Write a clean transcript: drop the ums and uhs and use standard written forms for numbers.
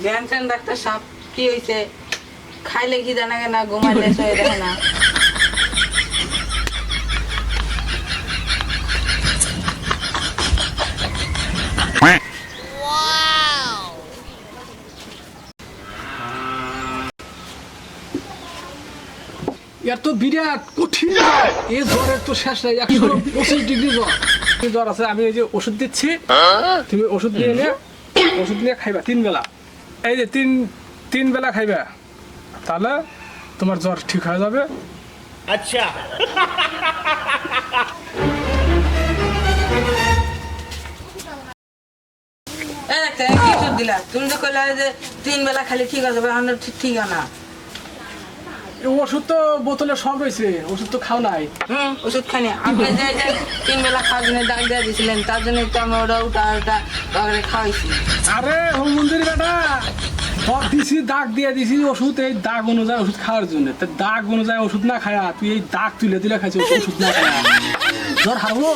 জ্ঞান ডাক্তার সাহেব কি হয়েছে? খাইলে কি জানা না, ঘুমাইলে সয়ে দেখে না। এত বিরাট কঠিন এই জ্বরের তো শেষ নাই, 125 ডিগ্রি জ্বর আছে। আমি এই যে ওষুধ দিচ্ছি, তুমি ওষুধ নিয়ে খাইবা 3 বেলা। এই যে তিন বেলা খাইবা, তাহলে তোমার জ্বর ঠিক হয়ে যাবে। আচ্ছা এই ডাক্তার কি ওষুধ দিলা? তুমি তো কইলা যে 3 বেলা খালি ঠিক আছে, এখন ঠিক না। এই ওষুধ তো বোতলে সব রয়েছে, ওষুধ তো খাও নাই। ওষুধ খানি আপনি যে 3 বেলা খাওয়ার জন্য ডাক দিয়ে দিয়েছিলেন, তার জন্য তো আমি ওটা খাওয়াইছি। আরে ও মন্দির বেটা, সব দিছি, দাগ দিয়ে দিছি ওষুধ, এই দাগ অনুযায়ী ওষুধ খাওয়ার জন্য। দাগ অনুযায়ী ওষুধ না খায়া তুই এই দাগ তুলে খাইছিস ওষুধ না খায়া, জ্বর হারবো।